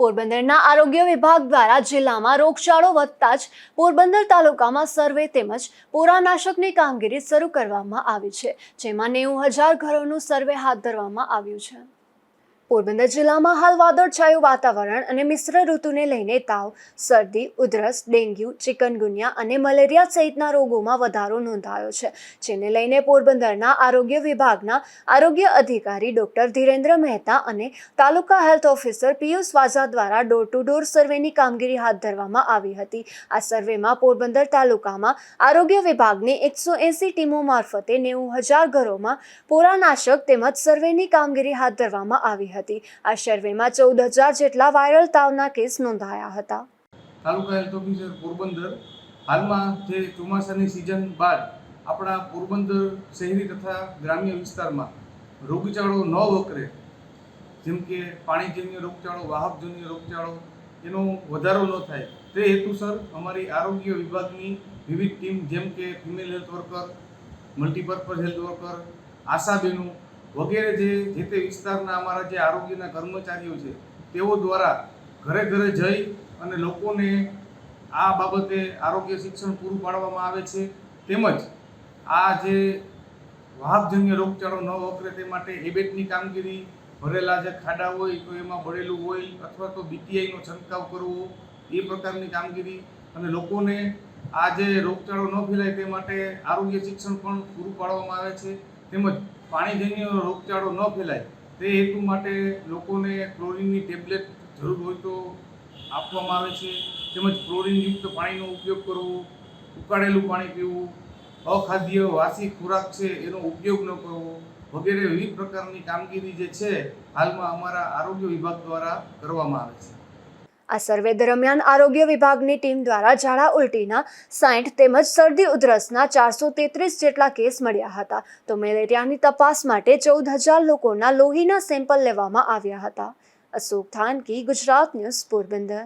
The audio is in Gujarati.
પોરબંદરના આરોગ્ય વિભાગ દ્વારા જિલ્લામાં રોગચાળો વધતા જ પોરબંદર તાલુકામાં સર્વે તેમજ પોરાનાશકની કામગીરી શરૂ કરવામાં આવી છે, જેમાં 90,000 ઘરોનું સર્વે હાથ ધરવામાં આવ્યું છે। પોરબંદર જિલ્લામાં હાલ વાદળછાયું વાતાવરણ અને મિશ્ર ઋતુને લઈને તાવ, શરદી, ઉધરસ, ડેન્ગ્યુ, ચિકનગુનિયા અને મલેરિયા સહિતના રોગોમાં વધારો નોંધાયો છે, જેને લઈને પોરબંદરના આરોગ્ય વિભાગના આરોગ્ય અધિકારી ડોક્ટર ધીરેન્દ્ર મહેતા અને તાલુકા હેલ્થ ઓફિસર પિયુષ વાઝા દ્વારા ડોર ટુ ડોર સર્વેની કામગીરી હાથ ધરવામાં આવી હતી। આ સર્વેમાં પોરબંદર તાલુકામાં આરોગ્ય વિભાગની 180 ટીમો મારફતે 90,000 ઘરોમાં પોરાનાશક તેમજ સર્વેની કામગીરી હાથ ધરવામાં આવી હતી। આ સર્વેમાં 14,000 જેટલા વાયરલ તાવના કેસ નોંધાયા હતા। તાલુકા હેલ્થ ઓફિસર પોરબંદર હાલમાં જે ચોમાસાની સિઝન બાદ આપણા પોરબંદર શહેરી તથા ગ્રામ્ય વિસ્તારમાં રોગચાળો ન વકરે, જેમ કે પાણીજન્ય રોગચાળો, વાહકજન્ય રોગચાળો એનો વધારો ન થાય તે હેતુસર અમારી આરોગ્ય વિભાગની વિવિધ ટીમ જેમ કે female health worker, multipurpose health worker, આશાબેનો વગેરે જે તે વિસ્તારના અમારા જે આરોગ્યના કર્મચારીઓ છે તેઓ દ્વારા ઘરે ઘરે જઈ અને લોકોને આ બાબતે આરોગ્ય શિક્ષણ પૂરું પાડવામાં આવે છે। તેમજ આ જે વાહકજન્ય રોગચાળો ન વકરે તે માટે એબેટની કામગીરી, ભરેલા જે ખાડા હોય તો એમાં બળેલું ઓઇલ અથવા તો BTIનો છંટકાવ કરવો, એ પ્રકારની કામગીરી અને લોકોને આ જે રોગચાળો ન ફેલાય તે માટે આરોગ્ય શિક્ષણ પણ પૂરું પાડવામાં આવે છે। તેમજ પાણીજન્ય રોગચાળો ન ફેલાય તે હેતુ માટે લોકોને ક્લોરીનની ટેબ્લેટ જરૂર હોય તો આપવામાં આવે છે। તેમજ ક્લોરીનયુક્ત પાણીનો ઉપયોગ કરવો, ઉકાળેલું પાણી પીવું, અખાદ્ય વાસી ખોરાક છે એનો ઉપયોગ ન કરવો વગેરે વિવિધ પ્રકારની કામગીરી જે છે હાલમાં અમારા આરોગ્ય વિભાગ દ્વારા કરવામાં આવે છે। આ સર્વે દરમિયાન આરોગ્ય વિભાગની ટીમ દ્વારા ઝાડા ઉલટીના 60 તેમજ શરદી ઉધરસના 433 જેટલા કેસ મળ્યા હતા, તો મેલેરિયાની તપાસ માટે 14,000 લોકોના લોહીના સેમ્પલ લેવામાં આવ્યા હતા। અશોક થાનકી, ગુજરાત ન્યૂઝ, પોરબંદર।